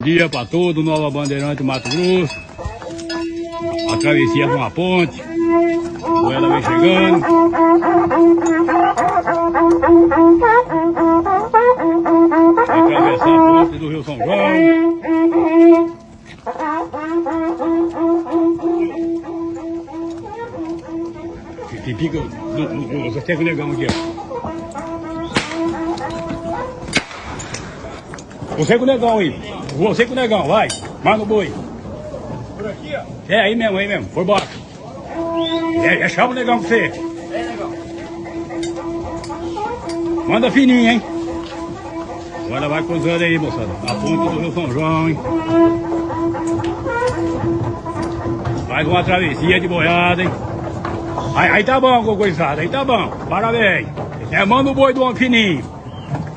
Dia para todo, Nova Bandeirante, Mato Grosso. A travessia de uma ponte. O ela vem chegando. Vai atravessar a ponte do Rio São João. Que fica no Seco Negão aqui, ó. Você com o negão aí. Você com o negão, vai. Mais no boi. Por aqui, ó? É, aí mesmo. Foi embora. Chama o negão pra você. Negão. Manda fininho, hein? Agora vai cruzando aí, moçada. A ponte do Rio São João, hein? Faz uma travessia de boiada, hein? Aí tá bom, cocoizada. Aí tá bom. Parabéns. Manda o boi do homem fininho.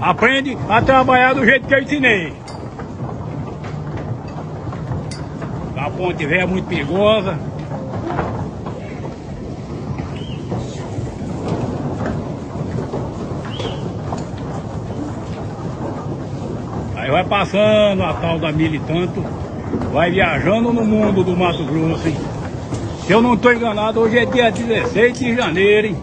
Aprende a trabalhar do jeito que eu ensinei. A ponte velha é muito perigosa. Aí vai passando a tal da Mil e Tanto. Vai viajando no mundo do Mato Grosso, hein? Se eu não estou enganado, hoje é dia 16 de janeiro, hein?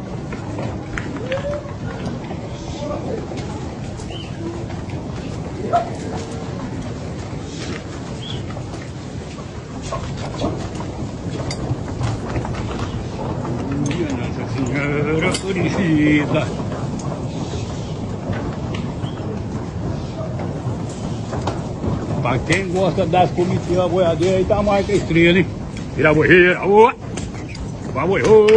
Nossa Senhora Aparecida. Pra quem gosta das comitivas boiadeiras, aí tá a marca estrela, hein? Vira a boieira, ó! Vai boiô!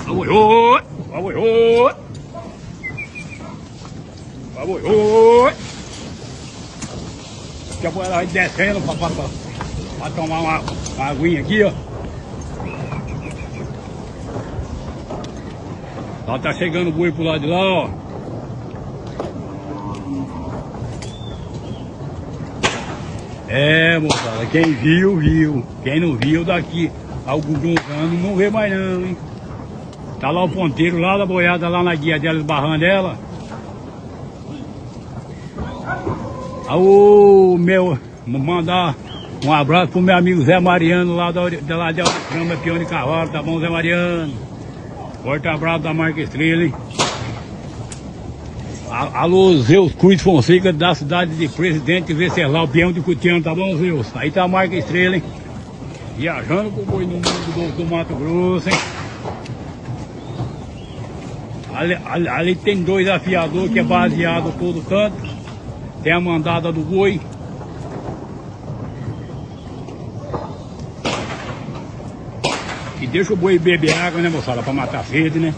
Vai boiô! Vai boiô! Vai boiô! Que a boiada vai descendo pra tomar uma aguinha aqui, ó. Lá tá chegando o boi pro lado de lá, ó. É, moçada, quem viu, viu. Quem não viu, daqui a alguns anos não vê mais não, hein. Tá lá o ponteiro lá da boiada, lá na guia dela, esbarrando ela. Ô, mandar um abraço pro meu amigo Zé Mariano, lá de Alcâmbra, peão de cavalo, tá bom, Zé Mariano? Forte abraço da marca Estrela, hein? Alô, Zeus Cruz Fonseca, da cidade de Presidente Venceslau, peão de Cutiano, tá bom, Zeus? Aí tá a marca Estrela, hein? Viajando com o boi no mundo do Mato Grosso, hein? Ali tem dois afiadores que é baseado todo canto. Tem a mandada do boi. E deixa o boi beber água, né, moçada? Pra matar a sede, né?